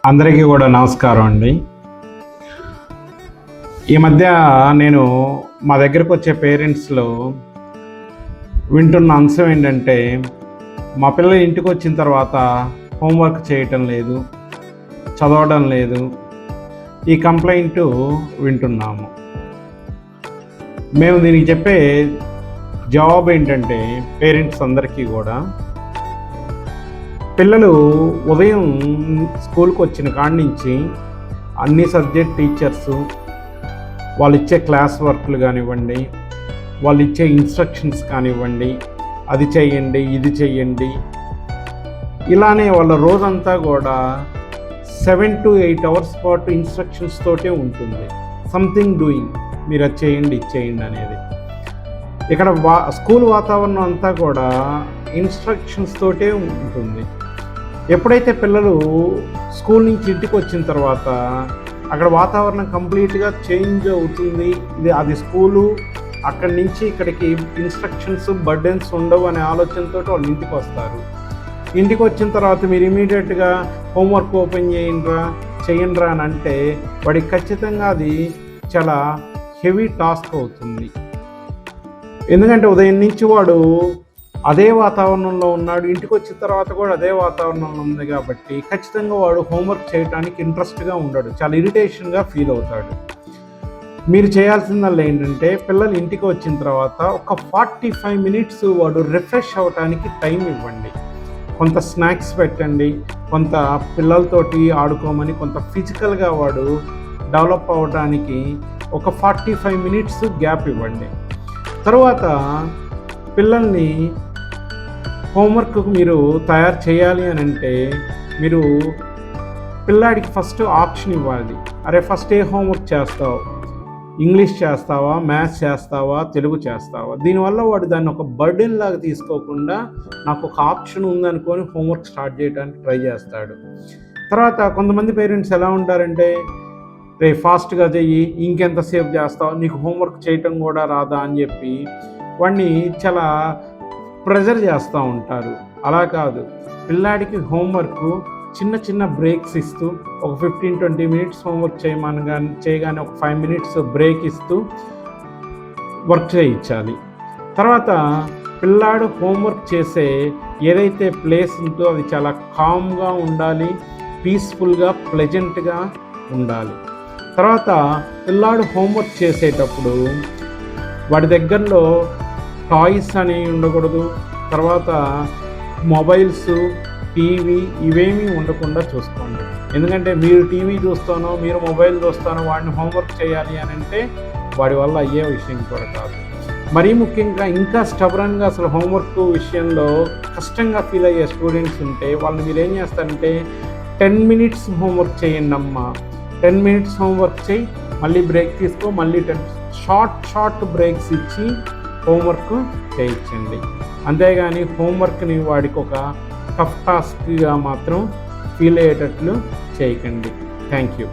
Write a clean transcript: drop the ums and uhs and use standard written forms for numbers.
అందరికీ కూడా నమస్కారం అండి. ఈ మధ్య నేను మా దగ్గరకు వచ్చే పేరెంట్స్లో వింటున్న అంశం ఏంటంటే, మా పిల్లలు ఇంటికి వచ్చిన తర్వాత హోంవర్క్ చేయటం లేదు, చదవడం లేదు, ఈ కంప్లైంట్ వింటున్నాము. మేము దీనికి చెప్పే జవాబు ఏంటంటే, పేరెంట్స్ అందరికీ కూడా పిల్లలు ఉదయం స్కూల్కి వచ్చిన కాడి నుంచి అన్ని సబ్జెక్ట్ టీచర్సు వాళ్ళు ఇచ్చే క్లాస్ వర్క్లు కానివ్వండి, వాళ్ళు ఇచ్చే ఇన్స్ట్రక్షన్స్ కానివ్వండి, అది చెయ్యండి ఇది చెయ్యండి, ఇలానే వాళ్ళ రోజంతా కూడా 7 to 8 hours పాటు ఇన్స్ట్రక్షన్స్ తోటే ఉంటుంది. సంథింగ్ డూయింగ్, మీరు అది చేయండి ఇది చేయండి అనేది. ఇక్కడ స్కూల్ వాతావరణం అంతా కూడా ఇన్స్ట్రక్షన్స్ తోటే ఉంటుంది. ఎప్పుడైతే పిల్లలు స్కూల్ నుంచి ఇంటికి వచ్చిన తర్వాత అక్కడ వాతావరణం కంప్లీట్గా చేంజ్ అవుతుంది, అది స్కూలు, అక్కడి నుంచి ఇక్కడికి ఇన్స్ట్రక్షన్స్ బర్డెన్స్ ఉండవు అనే ఆలోచనతో వాళ్ళు ఇంటికి వస్తారు. ఇంటికి వచ్చిన తర్వాత మీరు ఇమీడియట్గా హోంవర్క్ ఓపెన్ చేయండిరా అని అంటే వాడికి ఖచ్చితంగా అది చాలా హెవీ టాస్క్ అవుతుంది. ఎందుకంటే ఉదయం నుంచి వాడు అదే వాతావరణంలో ఉన్నాడు, ఇంటికి వచ్చిన తర్వాత కూడా అదే వాతావరణంలో ఉంది కాబట్టి ఖచ్చితంగా వాడు హోంవర్క్ చేయడానికి ఇంట్రెస్ట్గా ఉండడు, చాలా ఇరిటేషన్గా ఫీల్ అవుతాడు. మీరు చేయాల్సిందల్లా ఏంటంటే, పిల్లలు ఇంటికి వచ్చిన తర్వాత ఒక 45 minutes వాడు రిఫ్రెష్ అవ్వడానికి టైం ఇవ్వండి. కొంత స్నాక్స్ పెట్టండి, కొంత పిల్లలతోటి ఆడుకోమని, కొంత ఫిజికల్గా వాడు డెవలప్ అవ్వడానికి ఒక 45 minutes గ్యాప్ ఇవ్వండి. తర్వాత పిల్లల్ని హోంవర్క్ మీరు తయారు చేయాలి అని అంటే మీరు పిల్లాడికి ఫస్ట్ ఆప్షన్ ఇవ్వాలి. అరే ఫస్ట్ ఏ హోంవర్క్ చేస్తావు, ఇంగ్లీష్ చేస్తావా, మ్యాథ్స్ చేస్తావా, తెలుగు చేస్తావా? దీనివల్ల వాడు దాన్ని ఒక బర్డెన్ లాగా తీసుకోకుండా నాకు ఒక ఆప్షన్ ఉందనుకొని హోంవర్క్ స్టార్ట్ చేయడానికి ట్రై చేస్తాడు. తర్వాత కొంతమంది పేరెంట్స్ ఎలా ఉంటారంటే, రే ఫాస్ట్గా చెయ్యి, ఇంకెంతసేపు చేస్తావు, నీకు హోంవర్క్ చేయటం కూడా రాదా అని చెప్పి వాడిని చాలా ప్రెజర్ చేస్తూ ఉంటారు. అలా కాదు, పిల్లాడికి హోంవర్క్ చిన్న చిన్న బ్రేక్స్ ఇస్తూ ఒక 15-20 minutes హోంవర్క్ చేయగానే ఒక 5 minutes బ్రేక్ ఇస్తూ వర్క్ చేయించాలి. తర్వాత పిల్లాడు హోంవర్క్ చేసే ఏదైతే ప్లేస్ ఉందో అది చాలా కామ్గా ఉండాలి, పీస్ఫుల్గా ప్లెజెంట్గా ఉండాలి. తర్వాత పిల్లాడు హోంవర్క్ చేసేటప్పుడు వాడి దగ్గరలో టాయ్స్ అని ఉండకూడదు, తర్వాత మొబైల్స్, టీవీ ఇవేమీ ఉండకుండా చూసుకోండి. ఎందుకంటే మీరు టీవీ చూస్తానో మీరు మొబైల్ చూస్తానో వాడిని హోంవర్క్ చేయాలి అని అంటే వాడి వల్ల అయ్యే విషయం కూడా కాదు. మరీ ముఖ్యంగా ఇంకా స్టబరన్గా అసలు హోంవర్క్ విషయంలో కష్టంగా ఫీల్ అయ్యే స్టూడెంట్స్ ఉంటే వాళ్ళని మీరు ఏం చేస్తారంటే, 10 minutes హోంవర్క్ చేయండి అమ్మా, 10 minutes హోంవర్క్ చేయి, మళ్ళీ బ్రేక్ తీసుకో, మళ్ళీ 10 షార్ట్ బ్రేక్స్ ఇచ్చి హోంవర్క్ చేయించండి. అంతేగాని హోంవర్క్ని వాడికి ఒక టఫ్ టాస్క్గా మాత్రం ఫీల్ అయ్యేటట్లు చేయకండి. Thank you.